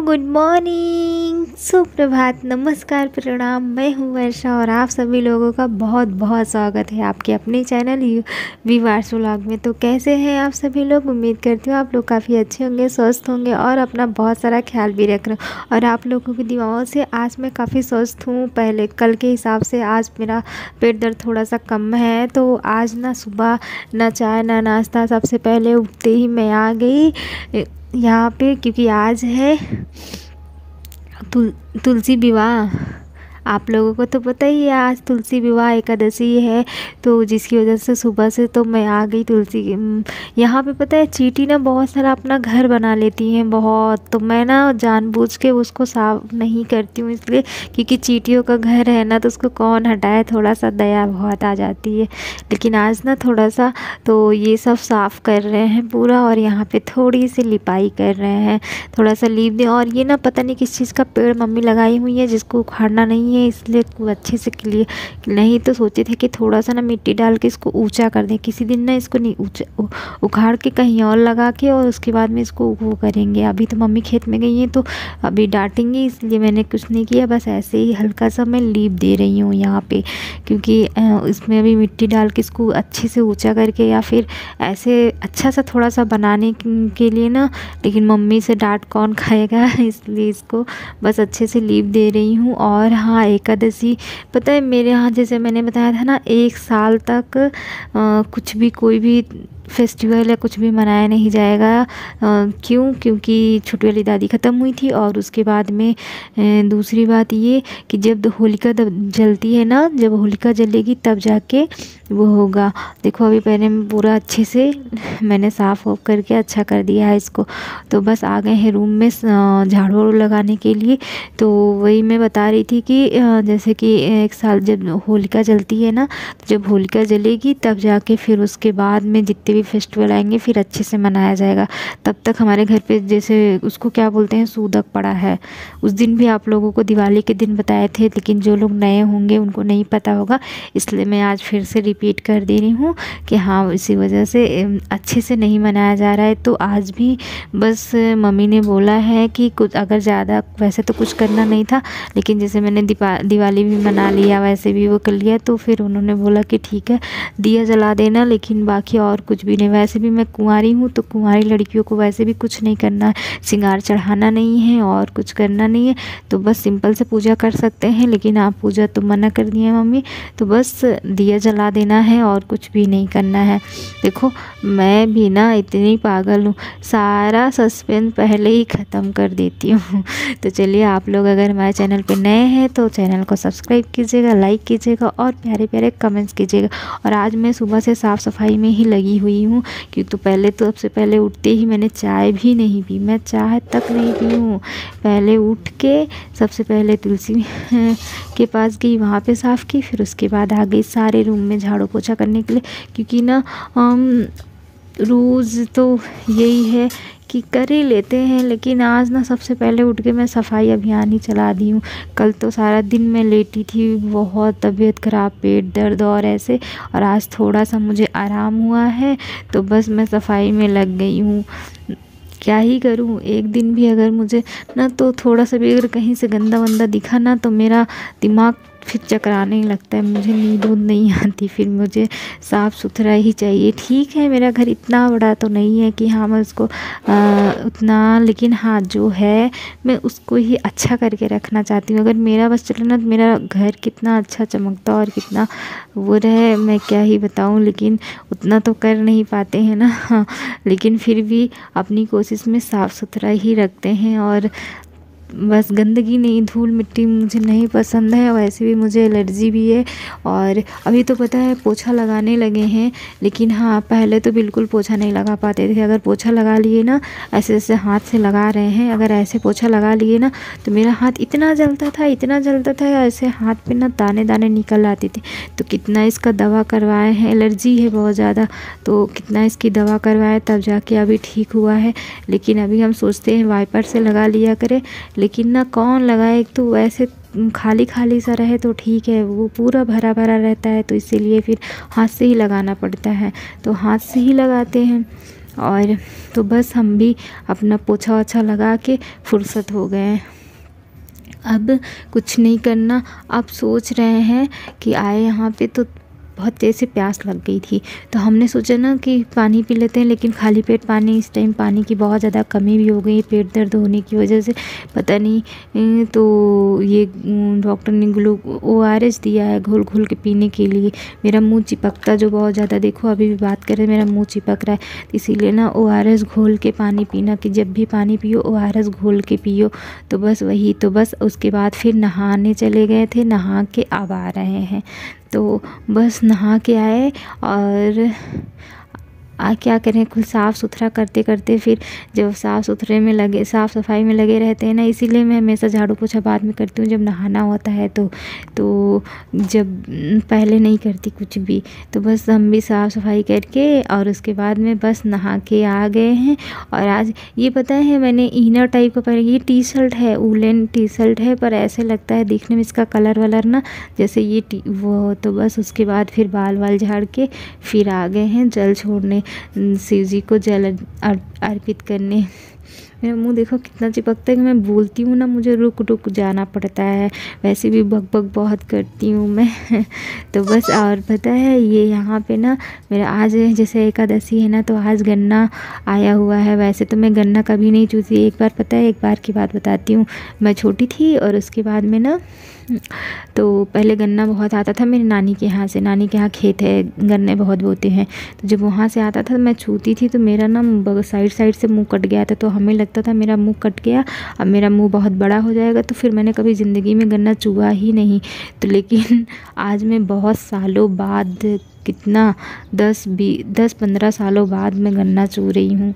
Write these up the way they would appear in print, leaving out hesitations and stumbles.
Good morning, सुप्रभात, नमस्कार, प्रणाम। मैं हूँ वर्षा और आप सभी लोगों का बहुत बहुत स्वागत है आपके अपने चैनल वी वार्स व्लॉग में। तो कैसे हैं आप सभी लोग? उम्मीद करती हूँ आप लोग काफ़ी अच्छे होंगे, स्वस्थ होंगे और अपना बहुत सारा ख्याल भी रख रहे हो। और आप लोगों की दुआओं से आज मैं काफ़ी स्वस्थ हूँ। पहले कल के हिसाब से आज मेरा पेट दर्द थोड़ा सा कम है। तो आज ना सुबह ना चाय ना नाश्ता, सबसे पहले उठते ही मैं आ गई यहाँ पे, क्योंकि आज है तुलसी विवाह। आप लोगों को तो पता ही है आज तुलसी विवाह एकादशी है, तो जिसकी वजह से सुबह से तो मैं आ गई तुलसी यहाँ पे। पता है चींटी ना बहुत सारा अपना घर बना लेती हैं बहुत, तो मैं ना जानबूझ के उसको साफ नहीं करती हूँ, इसलिए क्योंकि चींटियों का घर है ना, तो उसको कौन हटाए, थोड़ा सा दया बहुत आ जाती है। लेकिन आज ना थोड़ा सा तो ये सब साफ़ कर रहे हैं पूरा, और यहाँ पे थोड़ी सी लिपाई कर रहे हैं, थोड़ा सा लीप दें। और ये ना पता नहीं किस चीज़ का पेड़ मम्मी लगाई हुई है जिसको उखाड़ना नहीं है, इसलिए अच्छे से क्लियर नहीं। तो सोचे थे कि थोड़ा सा ना मिट्टी डाल के इसको ऊंचा कर दें किसी दिन ना, इसको नहीं उखाड़ के कहीं और लगा के, और उसके बाद में इसको वो करेंगे। अभी तो मम्मी खेत में गई हैं तो अभी डांटेंगी, इसलिए मैंने कुछ नहीं किया, बस ऐसे ही हल्का सा मैं लीप दे रही हूँ यहाँ पे, क्योंकि इसमें अभी मिट्टी डाल के इसको अच्छे से ऊँचा करके या फिर ऐसे अच्छा सा थोड़ा सा बनाने के लिए ना, लेकिन मम्मी से डांट कौन खाएगा, इसलिए इसको बस अच्छे से लीप दे रही हूँ। और हाँ, एकादशी पता है मेरे यहाँ जैसे मैंने बताया था ना, 1 साल तक कुछ भी कोई भी फेस्टिवल या कुछ भी मनाया नहीं जाएगा। क्यों? क्योंकि छोटी वाली दादी ख़त्म हुई थी, और उसके बाद में दूसरी बात ये कि जब होलिका जलती है ना, जब होलिका जलेगी तब जाके वो होगा। देखो अभी पहले मैं पूरा अच्छे से मैंने साफ़ ऑफ करके अच्छा कर दिया है इसको। तो बस आ गए हैं रूम में झाड़ू लगाने के लिए। तो वही मैं बता रही थी कि जैसे कि 1 साल जब होलिका जलती है ना, जब होलिका जलेगी तब जाके फिर उसके बाद में जितने भी फेस्टिवल आएंगे फिर अच्छे से मनाया जाएगा। तब तक हमारे घर पे जैसे उसको क्या बोलते हैं, सूदक पड़ा है। उस दिन भी आप लोगों को दिवाली के दिन बताए थे, लेकिन जो लोग नए होंगे उनको नहीं पता होगा, इसलिए मैं आज फिर से रिपीट कर दे रही हूँ कि हाँ, इसी वजह से अच्छे से नहीं मनाया जा रहा है। तो आज भी बस मम्मी ने बोला है कि कुछ अगर ज़्यादा, वैसे तो कुछ करना नहीं था, लेकिन जैसे मैंने दिवाली भी मना लिया, वैसे भी वो कर लिया, तो फिर उन्होंने बोला कि ठीक है दिया जला देना, लेकिन बाकी और कुछ भी नहीं। वैसे भी मैं कुंवारी हूँ, तो कुंवारी लड़कियों को वैसे भी कुछ नहीं करना है, श्रृंगार चढ़ाना नहीं है और कुछ करना नहीं है, तो बस सिंपल से पूजा कर सकते हैं। लेकिन आप पूजा तो मना कर दिए मम्मी, तो बस दिया जला देना है और कुछ भी नहीं करना है। देखो मैं भी ना इतनी पागल हूँ, सारा सस्पेंस पहले ही ख़त्म कर देती हूँ। तो चलिए, आप लोग अगर हमारे चैनल पे नए हैं तो चैनल को सब्सक्राइब कीजिएगा, लाइक कीजिएगा और प्यारे प्यारे कमेंट्स कीजिएगा। और आज मैं सुबह से साफ़ सफाई में ही लगी हुई हूँ, क्योंकि तो पहले तो सबसे पहले उठते ही मैंने चाय भी नहीं पी, मैं चाय तक नहीं पी हूँ। पहले उठ के सबसे पहले तुलसी के पास गई, वहाँ पे साफ़ की, फिर उसके बाद आ गई सारे रूम में झाड़ू पोछा करने के लिए, क्योंकि ना रोज़ तो यही है कि कर ही लेते हैं, लेकिन आज ना सबसे पहले उठ के मैं सफाई अभियान ही चला दी हूँ। कल तो सारा दिन मैं लेटी थी, बहुत तबीयत ख़राब, पेट दर्द और ऐसे, और आज थोड़ा सा मुझे आराम हुआ है, तो बस मैं सफाई में लग गई हूँ। क्या ही करूँ, एक दिन भी अगर मुझे ना, तो थोड़ा सा भी अगर कहीं से गंदा वंदा दिखा ना, तो मेरा दिमाग फिर चकराने ही लगता है, मुझे नींद नहीं आती, फिर मुझे साफ़ सुथरा ही चाहिए। ठीक है मेरा घर इतना बड़ा तो नहीं है कि हाँ मैं उसको उतना, लेकिन हाँ जो है मैं उसको ही अच्छा करके रखना चाहती हूँ। अगर मेरा बस चले ना, तो मेरा घर कितना अच्छा चमकता और कितना वो रहे, मैं क्या ही बताऊँ, लेकिन उतना तो कर नहीं पाते हैं ना। हाँ, लेकिन फिर भी अपनी कोशिश में साफ़ सुथरा ही रखते हैं, और बस गंदगी नहीं, धूल मिट्टी मुझे नहीं पसंद है, वैसे भी मुझे एलर्जी भी है। और अभी तो पता है पोछा लगाने लगे हैं, लेकिन हाँ पहले तो बिल्कुल पोछा नहीं लगा पाते थे। अगर पोछा लगा लिए ना, ऐसे ऐसे हाथ से लगा रहे हैं, अगर ऐसे पोछा लगा लिए ना, तो मेरा हाथ इतना जलता था, इतना जलता था, ऐसे हाथ पे ना दाने दाने निकल आते थे। तो कितना इसका दवा करवाए हैं, एलर्जी है बहुत ज़्यादा, तो कितना इसकी दवा करवाए तब जाके अभी ठीक हुआ है। लेकिन अभी हम सोचते हैं वाइपर से लगा लिया करें, लेकिन ना कौन लगाए, एक तो वैसे खाली खाली सा रहे तो ठीक है, वो पूरा भरा भरा रहता है, तो इसीलिए फिर हाथ से ही लगाना पड़ता है, तो हाथ से ही लगाते हैं। और तो बस हम भी अपना पोछा वोछा लगा के फुर्सत हो गए। अब कुछ नहीं करना, अब सोच रहे हैं कि आए यहाँ पे तो बहुत तेज़ से प्यास लग गई थी, तो हमने सोचा ना कि पानी पी लेते हैं, लेकिन खाली पेट पानी, इस टाइम पानी की बहुत ज़्यादा कमी भी हो गई पेट दर्द होने की वजह से, पता नहीं। तो ये डॉक्टर ने ORS दिया है घोल घोल के पीने के लिए। मेरा मुंह चिपकता जो बहुत ज़्यादा, देखो अभी भी बात कर रहे मेरा मुंह चिपक रहा है, इसीलिए ना ORS घोल के पानी पीना, कि जब भी पानी पियो ORS घोल के पियो। तो बस वही, तो बस उसके बाद फिर नहाने चले गए थे, नहा के अब आ रहे हैं। तो बस नहा के आए और क्या करें, कुछ साफ़ सुथरा करते करते फिर जब साफ़ सुथरे में लगे, साफ़ सफाई में लगे रहते हैं ना, इसीलिए मैं हमेशा झाड़ू पोछा बाद में करती हूँ जब नहाना होता है। तो जब पहले नहीं करती कुछ भी। तो बस हम भी साफ़ सफाई करके और उसके बाद में बस नहा के आ गए हैं। और आज ये पता है मैंने इनर टाइप का पहना, ये टी शर्ट है, वूलन टी शर्ट है, पर ऐसे लगता है दिखने में इसका कलर वलर ना जैसे ये वो। तो बस उसके बाद फिर बाल वाल झाड़ के फिर आ गए हैं जल छोड़ने, शिव जी को जल अर्पित करने। मेरा मुंह देखो कितना चिपकता है कि मैं बोलती हूँ ना मुझे रुक रुक जाना पड़ता है, वैसे भी बक बक बहुत करती हूँ मैं। तो बस, और पता है ये यहाँ पे ना मेरा आज जैसे एकादशी है ना, तो आज गन्ना आया हुआ है। वैसे तो मैं गन्ना कभी नहीं चूसी, एक बार पता है, एक बार की बात बताती हूँ। मैं छोटी थी और उसके बाद में ना, तो पहले गन्ना बहुत आता था मेरी नानी के यहाँ से, नानी के यहाँ खेत है, गन्ने बहुत बोते हैं। तो जब वहाँ से आता था मैं छूती थी तो मेरा ना साइड साइड से मुंह कट गया था, तो हमें लगता था मेरा मुंह कट गया, अब मेरा मुंह बहुत बड़ा हो जाएगा। तो फिर मैंने कभी ज़िंदगी में गन्ना चूहा ही नहीं। तो लेकिन आज मैं बहुत सालों बाद, कितना 10-15 सालों बाद मैं गन्ना चू रही हूँ।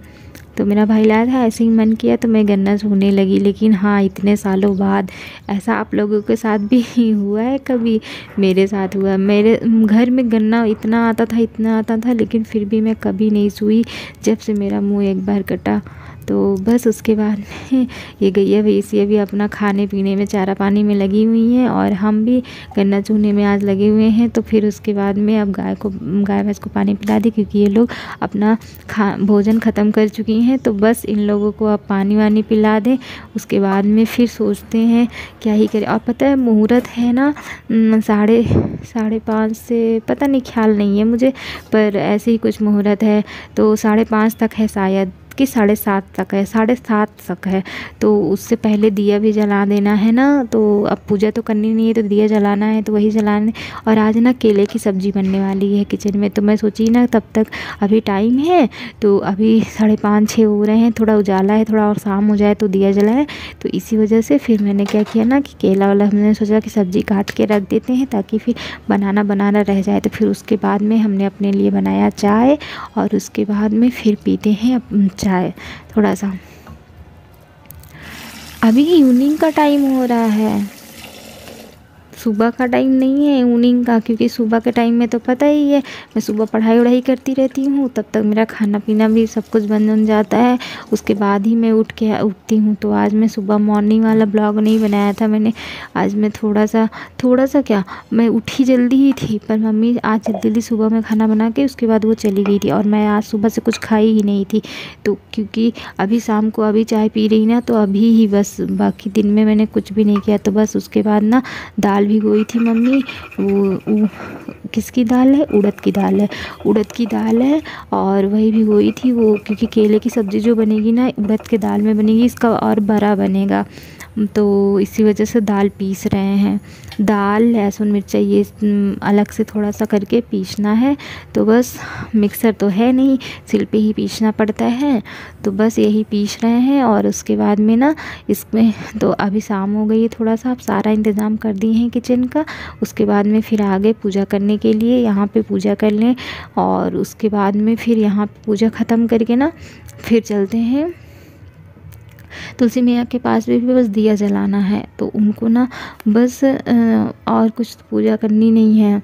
तो मेरा भाई लाया था, ऐसे ही मन किया तो मैं गन्ना चूने लगी। लेकिन हाँ, इतने सालों बाद ऐसा आप लोगों के साथ भी हुआ है कभी? मेरे साथ हुआ। मेरे घर में गन्ना इतना आता था, इतना आता था, लेकिन फिर भी मैं कभी नहीं चूई जब से मेरा मुंह एक बार कटा। तो बस उसके बाद में ये गैया भैंसिया भी अपना खाने पीने में, चारा पानी में लगी हुई हैं और हम भी गन्ना चूने में आज लगे हुए हैं। तो फिर उसके बाद में अब गाय भैंस को पानी पिला दी, क्योंकि ये लोग अपना भोजन ख़त्म कर चुकी हैं। तो बस इन लोगों को अब पानी वानी पिला दें, उसके बाद में फिर सोचते हैं क्या ही करें। और पता है मुहूर्त है ना 5:30 से, पता नहीं, ख्याल नहीं है मुझे, पर ऐसे ही कुछ मुहूर्त है। तो 5:30 तक है शायद, कि 7:30 तक है, 7:30 तक है। तो उससे पहले दिया भी जला देना है ना, तो अब पूजा तो करनी नहीं है तो दिया जलाना है, तो वही जलाने। और आज ना केले की सब्ज़ी बनने वाली है किचन में, तो मैं सोची ना तब तक अभी टाइम है, तो अभी 5:30-6 हो रहे हैं, थोड़ा उजाला है, थोड़ा और शाम हो जाए तो दिया जलाए। तो इसी वजह से फिर मैंने क्या किया ना कि केला वाला हमने सोचा कि सब्ज़ी काट के रख देते हैं ताकि फिर बनाना रह जाए। तो फिर उसके बाद में हमने अपने लिए बनाया चाय, और उसके बाद में फिर पीते हैं चाय थोड़ा सा। अभी इवनिंग का टाइम हो रहा है, सुबह का टाइम नहीं है, इवनिंग का, क्योंकि सुबह के टाइम में तो पता ही है मैं सुबह पढ़ाई वढ़ाई करती रहती हूँ, तब तक मेरा खाना पीना भी सब कुछ बन जाता है, उसके बाद ही मैं उठती हूँ। तो आज मैं सुबह मॉर्निंग वाला ब्लॉग नहीं बनाया था मैंने। आज मैं थोड़ा सा क्या, मैं उठी जल्दी ही थी, पर मम्मी आज जल्दी सुबह में खाना बना के उसके बाद वो चली गई थी, और मैं आज सुबह से कुछ खाई ही नहीं थी। तो क्योंकि अभी शाम को अभी चाय पी रही ना, तो अभी ही बस, बाकी दिन में मैंने कुछ भी नहीं किया। तो बस उसके बाद ना दाल भिगोई थी मम्मी, वो किसकी दाल है, उड़द की दाल है, और वही भिगोई थी वो, क्योंकि केले की सब्ज़ी जो बनेगी ना उड़द के दाल में बनेगी, इसका और बड़ा बनेगा। तो इसी वजह से दाल पीस रहे हैं। दाल, लहसुन, मिर्चा ये अलग से थोड़ा सा करके पीसना है। तो बस मिक्सर तो है नहीं, सिल पे ही पीसना पड़ता है। तो बस यही पीस रहे हैं, और उसके बाद में ना इसमें तो अभी शाम हो गई है, थोड़ा सा अब सारा इंतज़ाम कर दिए हैं किचन का। उसके बाद में फिर आगे पूजा करने के लिए यहाँ पे पूजा कर लें, और उसके बाद में फिर यहाँ पे पूजा ख़त्म करके ना फिर चलते हैं तुलसी मैया के पास भी बस दिया जलाना है। तो उनको ना बस और कुछ पूजा करनी नहीं है,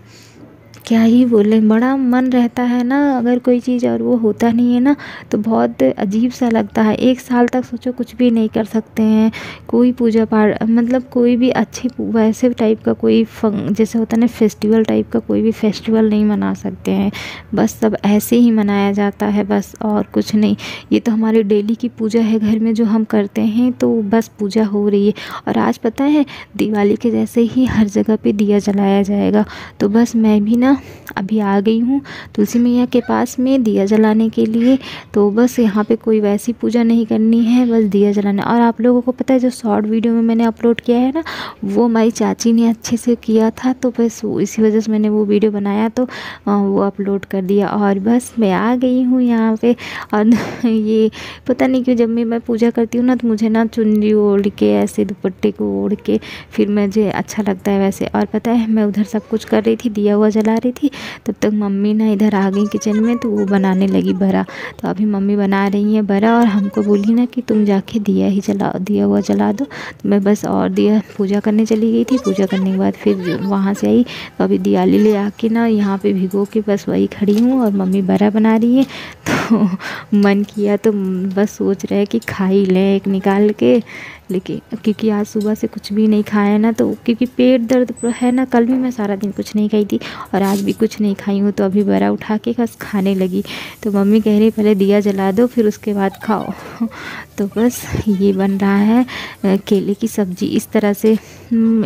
क्या ही बोले, बड़ा मन रहता है ना अगर कोई चीज़ और वो होता नहीं है ना तो बहुत अजीब सा लगता है। 1 साल तक सोचो कुछ भी नहीं कर सकते हैं, कोई पूजा पाठ मतलब कोई भी अच्छी वैसे टाइप का कोई जैसे होता है ना फेस्टिवल टाइप का कोई भी फेस्टिवल नहीं मना सकते हैं। बस सब ऐसे ही मनाया जाता है बस, और कुछ नहीं। ये तो हमारी डेली की पूजा है घर में जो हम करते हैं, तो बस पूजा हो रही है। और आज पता है दिवाली के जैसे ही हर जगह पे दिया जलाया जाएगा। तो बस मैं भी ना अभी आ गई हूँ तुलसी मैया के पास में दिया जलाने के लिए। तो बस यहाँ पे कोई वैसी पूजा नहीं करनी है, बस दिया जलाना। और आप लोगों को पता है जो शॉर्ट वीडियो में मैंने अपलोड किया है ना, वो हमारी चाची ने अच्छे से किया था, तो बस इसी वजह से मैंने वो वीडियो बनाया, तो वो अपलोड कर दिया। और बस मैं आ गई हूँ यहाँ पे। और ये पता नहीं क्यों जब मैं पूजा करती हूँ ना तो मुझे ना चुन्नी ओढ़ के ऐसे दुपट्टे को ओढ़ के फिर मुझे अच्छा लगता है वैसे। और पता है मैं उधर सब कुछ कर रही थी, दिया हुआ जला रही थी, तब तक मम्मी ना इधर आ गई किचन में, तो वो बनाने लगी बड़ा। तो अभी मम्मी बना रही है बड़ा और हमको बोली ना कि तुम जाके दिया हुआ जला दो। तो मैं बस और दिया पूजा करने चली गई थी। पूजा करने के बाद फिर वहाँ से आई, तो अभी दियाली ले आके ना यहाँ पे भिगो के बस वही खड़ी हूँ और मम्मी बड़ा बना रही है। तो मन किया तो बस सोच रहे कि खा ही लें एक निकाल के, लेकिन क्योंकि आज सुबह से कुछ भी नहीं खाया ना, तो क्योंकि पेट दर्द है ना, कल भी मैं सारा दिन कुछ नहीं खाई थी और आज भी कुछ नहीं खाई हूँ, तो अभी बड़ा उठा के बस खाने लगी। तो मम्मी कह रही पहले दिया जला दो फिर उसके बाद खाओ। तो बस ये बन रहा है केले की सब्ज़ी इस तरह से।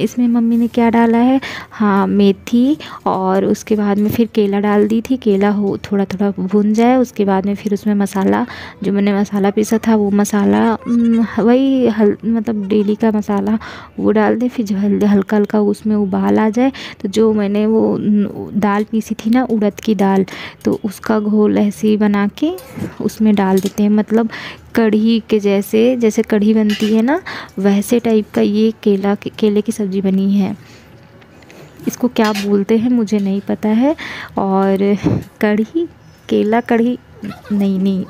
इसमें मम्मी ने क्या डाला है, हाँ मेथी, और उसके बाद में फिर केला डाल दी थी। केला हो थोड़ा थोड़ा भुन जाए उसके बाद में फिर उसमें मसाला, जो मैंने मसाला पीसा था वो मसाला वही मतलब डेली का मसाला वो डाल दे। फिर हल्का हल्का उसमें उबाल आ जाए तो जो मैंने वो दाल पीसी थी ना उड़द की दाल, तो उसका घोल ऐसे ही बना के उसमें डाल देते हैं। मतलब कढ़ी के जैसे कढ़ी बनती है ना वैसे टाइप का ये केले की सब्ज़ी बनी है। इसको क्या बोलते हैं मुझे नहीं पता है। और कढ़ी केला कढ़ी नहीं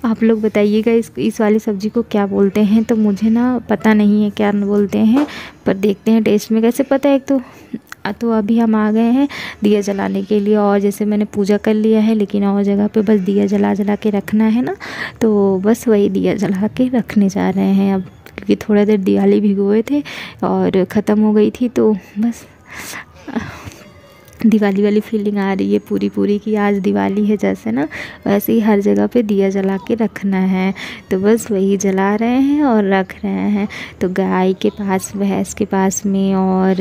आप लोग बताइएगा इस वाली सब्ज़ी को क्या बोलते हैं। तो मुझे ना पता नहीं है क्या बोलते हैं, पर देखते हैं टेस्ट में कैसे पता है। तो अभी हम आ गए हैं दिया जलाने के लिए, और जैसे मैंने पूजा कर लिया है लेकिन और जगह पे बस दिया जला के रखना है ना, तो बस वही दिया जला के रखने जा रहे हैं अब, क्योंकि थोड़ा देर दिवाली भिगोए थे और ख़त्म हो गई थी। तो बस दिवाली वाली फीलिंग आ रही है पूरी कि आज दिवाली है जैसे ना, वैसे ही हर जगह पे दिया जला के रखना है। तो बस वही जला रहे हैं और रख रहे हैं। तो गाय के पास, भैंस के पास में, और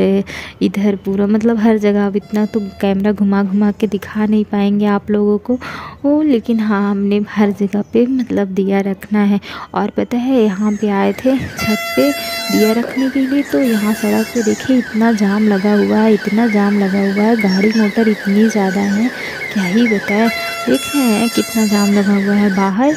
इधर पूरा मतलब हर जगह। अब इतना तो कैमरा घुमा के दिखा नहीं पाएंगे आप लोगों को लेकिन हाँ हमने हर जगह पे मतलब दिया रखना है। और पता है यहाँ पे आए थे छत पे दिया रखने के लिए, तो यहाँ सड़क पे देखिए इतना जाम लगा हुआ है, इतना जाम लगा हुआ है, गाड़ी मोटर इतनी ज़्यादा है क्या ही बताएं। देख रहे हैं कितना जाम लगा हुआ है बाहर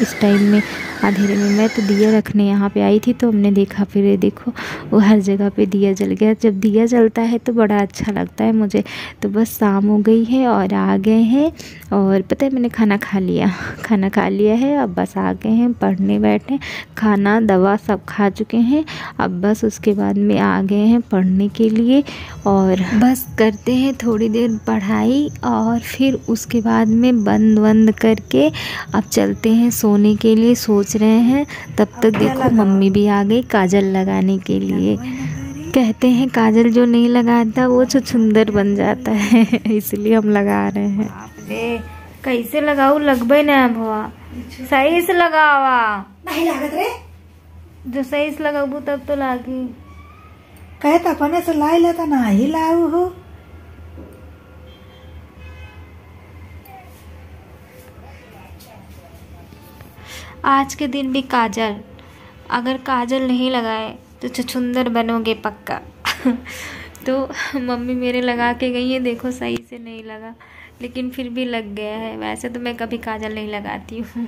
इस टाइम में अंधेरे में। मैं तो दिया रखने यहाँ पे आई थी तो हमने देखा, फिर ये देखो वो हर जगह पे दिया जल गया। जब दिया जलता है तो बड़ा अच्छा लगता है मुझे। तो बस शाम हो गई है और आ गए हैं, और पता है मैंने खाना खा लिया है। अब बस आ गए हैं पढ़ने बैठे, खाना दवा सब खा चुके हैं। अब बस उसके बाद में आ गए हैं पढ़ने के लिए, और बस करते हैं थोड़ी देर पढ़ाई और फिर उसके बाद में बंद करके अब चलते हैं सोने के लिए सोच रहे हैं। तब तक देखो मम्मी भी आ गई काजल लगाने के लिए। कहते हैं काजल जो नहीं लगाता वो छुछुंदर बन जाता है इसलिए हम लगा रहे हैं। कैसे लगाऊ लगबे ना भवा, सही से लगावा नहीं लागत रे, जो सही से लगाबू तब तो लागी। कहे तो अपने से लाई लेता ना ही लाऊ हो। आज के दिन भी काजल, अगर काजल नहीं लगाए तो छुछुंदर बनोगे पक्का तो मम्मी मेरे लगा के गई है, देखो सही से नहीं लगा लेकिन फिर भी लग गया है। वैसे तो मैं कभी काजल नहीं लगाती हूँ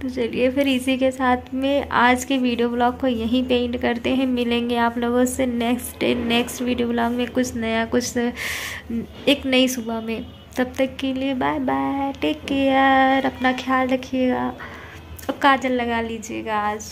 तो चलिए फिर इसी के साथ में आज के वीडियो ब्लॉग को यहीं पे एंड करते हैं। मिलेंगे आप लोगों से नेक्स्ट वीडियो ब्लॉग में, कुछ नया, कुछ एक नई सुबह में। तब तक के लिए बाय बाय, टेक केयर, अपना ख्याल रखिएगा और काजल लगा लीजिएगा आज।